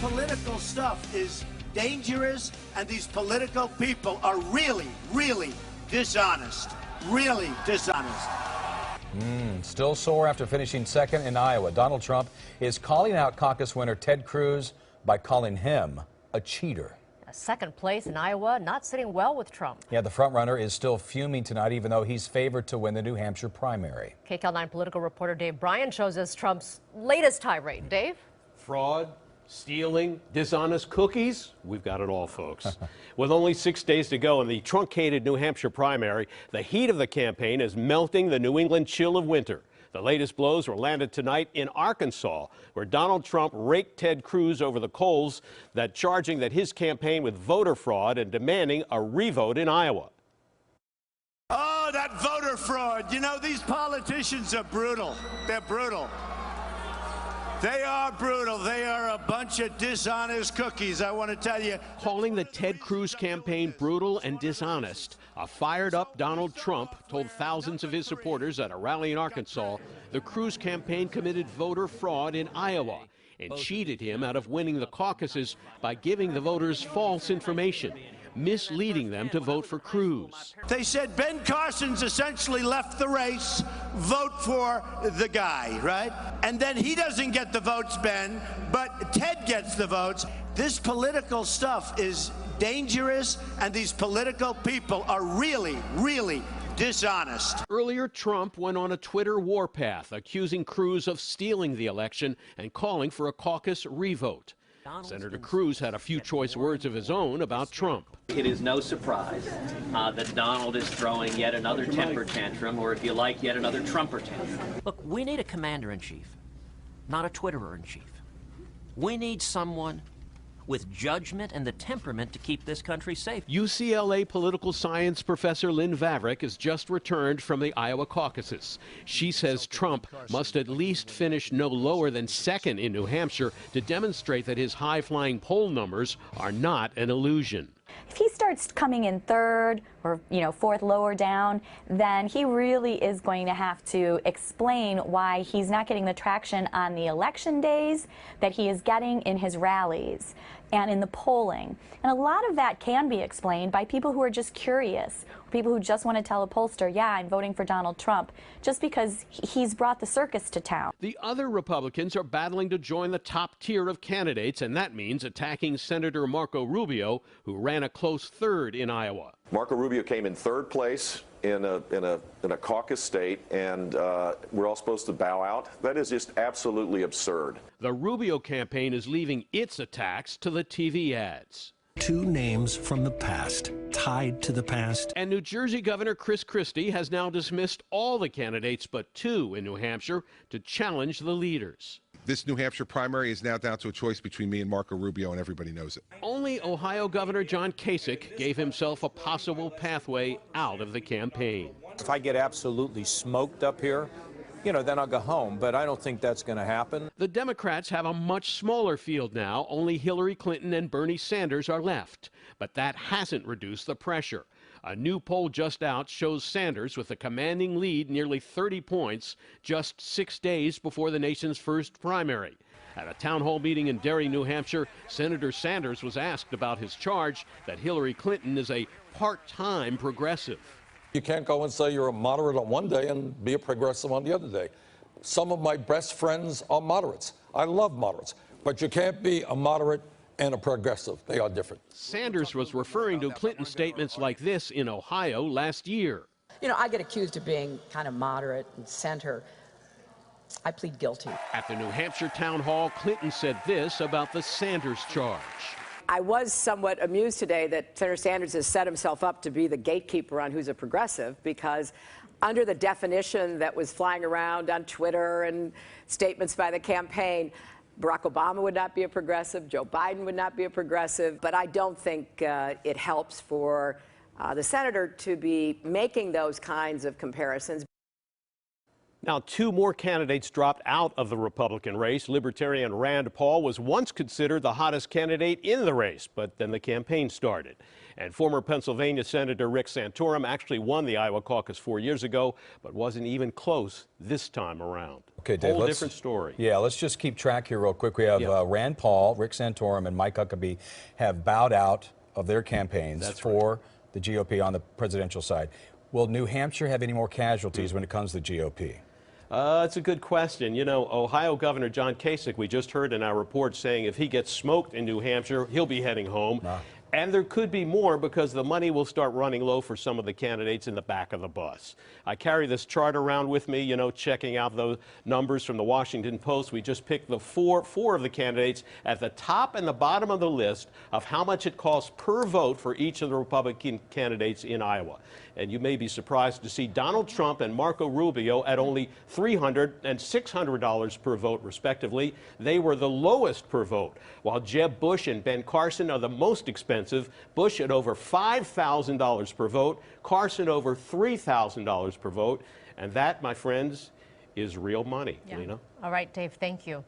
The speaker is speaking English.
political stuff is dangerous, and these political people are really, really dishonest. Really dishonest. Still sore after finishing second in Iowa. Donald Trump is calling out caucus winner Ted Cruz by calling him a cheater. Second place in Iowa, not sitting well with Trump. Yeah, the frontrunner is still fuming tonight, even though he's favored to win the New Hampshire primary. KCAL 9 political reporter Dave Bryan shows us Trump's latest tirade. Dave? Fraud, stealing, dishonest cookies. We've got it all, folks. With only 6 days to go in the truncated New Hampshire primary, the heat of the campaign is melting the New England chill of winter. The latest blows were landed tonight in Arkansas, where Donald Trump raked Ted Cruz over the coals, charging that his campaign with voter fraud and demanding a revote in Iowa. Oh, that voter fraud. You know, these politicians are brutal. They're brutal. They are brutal. They are a bunch of dishonest cookies, I want to tell you. Calling the Ted Cruz campaign brutal and dishonest, a fired-up Donald Trump told thousands of his supporters at a rally in Arkansas the Cruz campaign committed voter fraud in Iowa and cheated him out of winning the caucuses by giving the voters false information, misleading them to vote for Cruz. They said Ben Carson's essentially left the race, vote for the guy, right? And then he doesn't get the votes, Ben, but Ted gets the votes. This political stuff is dangerous, and these political people are really, really dishonest. Earlier, Trump went on a Twitter warpath, accusing Cruz of stealing the election and calling for a caucus revote. Senator Cruz had a few choice words of his own about Trump. It is no surprise that Donald is throwing yet another temper tantrum, or if you like, yet another Trumper tantrum. Look, we need a commander-in-chief, not a Twitterer-in-chief. We need someone with judgment and the temperament to keep this country safe. UCLA political science professor Lynn Vavreck has just returned from the Iowa caucuses. She says Trump must at least finish no lower than second in New Hampshire to demonstrate that his high-flying poll numbers are not an illusion. If he starts coming in third or, fourth lower down, then he really is going to have to explain why he's not getting the traction on the election days that he is getting in his rallies and in the polling. And a lot of that can be explained by people who are just curious, people who just want to tell a pollster, yeah, I'm voting for Donald Trump, just because he's brought the circus to town. The other Republicans are battling to join the top tier of candidates, and that means attacking Senator Marco Rubio, who ran a close third in Iowa. Marco Rubio came in third place in a caucus state, and we're all supposed to bow out. That is just absolutely absurd. The Rubio campaign is leaving its attacks to the TV ads. Two names from the past, tied to the past. And New Jersey Governor Chris Christie has now dismissed all the candidates but two in New Hampshire to challenge the leaders. This New Hampshire primary is now down to a choice between me and Marco Rubio, and everybody knows it. Only Ohio Governor John Kasich gave himself a possible pathway out of the campaign. If I get absolutely smoked up here, then I'll go home, but I don't think that's going to happen. The Democrats have a much smaller field now. Only Hillary Clinton and Bernie Sanders are left. But that hasn't reduced the pressure. A new poll just out shows Sanders with a commanding lead, nearly 30 points, just 6 days before the nation's first primary. At a town hall meeting in Derry, New Hampshire, Senator Sanders was asked about his charge that Hillary Clinton is a part-time progressive. You can't go and say you're a moderate on one day and be a progressive on the other day. Some of my best friends are moderates. I love moderates. But you can't be a moderate and a progressive. They are different. Sanders was referring to Clinton's statements like this in Ohio last year. I get accused of being kind of moderate and center. I plead guilty. At the New Hampshire town hall, Clinton said this about the Sanders charge. I was somewhat amused today that Senator Sanders has set himself up to be the gatekeeper on who's a progressive, because under the definition that was flying around on Twitter and statements by the campaign, Barack Obama would not be a progressive, Joe Biden would not be a progressive, but I don't think it helps for the senator to be making those kinds of comparisons. Now, two more candidates dropped out of the Republican race. Libertarian Rand Paul was once considered the hottest candidate in the race, but then the campaign started. And former Pennsylvania Senator Rick Santorum actually won the Iowa caucus 4 years ago, but wasn't even close this time around. Okay, Dave, Whole different story. Yeah, let's just keep track here real quick. We have Rand Paul, Rick Santorum, and Mike Huckabee have bowed out of their campaigns for the GOP on the presidential side. Will New Hampshire have any more casualties when it comes to the GOP? It's a good question. You know, Ohio Governor John Kasich, we just heard in our report saying if he gets smoked in New Hampshire, he'll be heading home. And there could be more because the money will start running low for some of the candidates in the back of the bus. I carry this chart around with me, you know, checking out those numbers from the Washington Post. We just picked the four of the candidates at the top and the bottom of the list of how much it costs per vote for each of the Republican candidates in Iowa. And you may be surprised to see Donald Trump and Marco Rubio at only $300 and $600 per vote, respectively. They were the lowest per vote, while Jeb Bush and Ben Carson are the most expensive. Bush at over $5,000 per vote, Carson over $3,000 per vote. And that, my friends, is real money. Lena. All right, Dave, thank you.